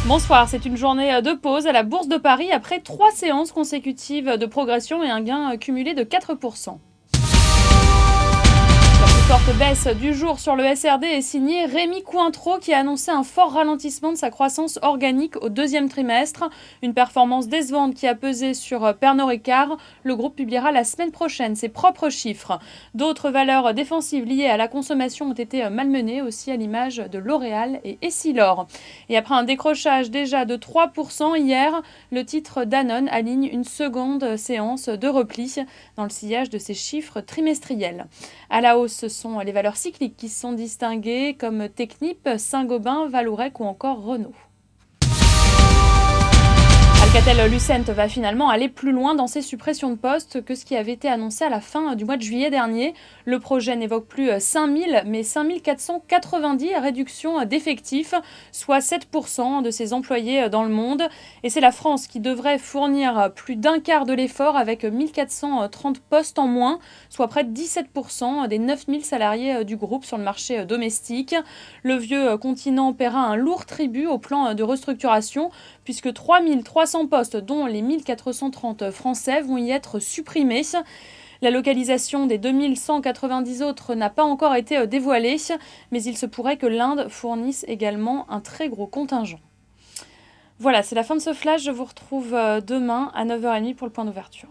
Bonsoir, c'est une journée de pause à la Bourse de Paris après 3 séances consécutives de progression et un gain cumulé de 4%. La plus forte baisse du jour sur le SRD est signée Rémi Cointreau qui a annoncé un fort ralentissement de sa croissance organique au deuxième trimestre. Une performance décevante qui a pesé sur Pernod Ricard. Le groupe publiera la semaine prochaine ses propres chiffres. D'autres valeurs défensives liées à la consommation ont été malmenées, aussi à l'image de L'Oréal et Essilor. Et après un décrochage déjà de 3% hier, le titre Danone aligne une seconde séance de repli dans le sillage de ses chiffres trimestriels. À la hausse, ce sont les valeurs cycliques qui sont distinguées comme Technip, Saint-Gobain, Vallourec ou encore Renault. Alcatel-Lucent va finalement aller plus loin dans ses suppressions de postes que ce qui avait été annoncé à la fin du mois de juillet dernier. Le projet n'évoque plus 5000 mais 5490 réductions d'effectifs, soit 7% de ses employés dans le monde. Et c'est la France qui devrait fournir plus d'un quart de l'effort avec 1430 postes en moins, soit près de 17% des 9000 salariés du groupe sur le marché domestique. Le vieux continent paiera un lourd tribut au plan de restructuration puisque 3300 postes, dont les 1430 français, vont y être supprimés. La localisation des 2190 autres n'a pas encore été dévoilée, mais il se pourrait que l'Inde fournisse également un très gros contingent. Voilà, c'est la fin de ce flash. Je vous retrouve demain à 9h30 pour le point d'ouverture.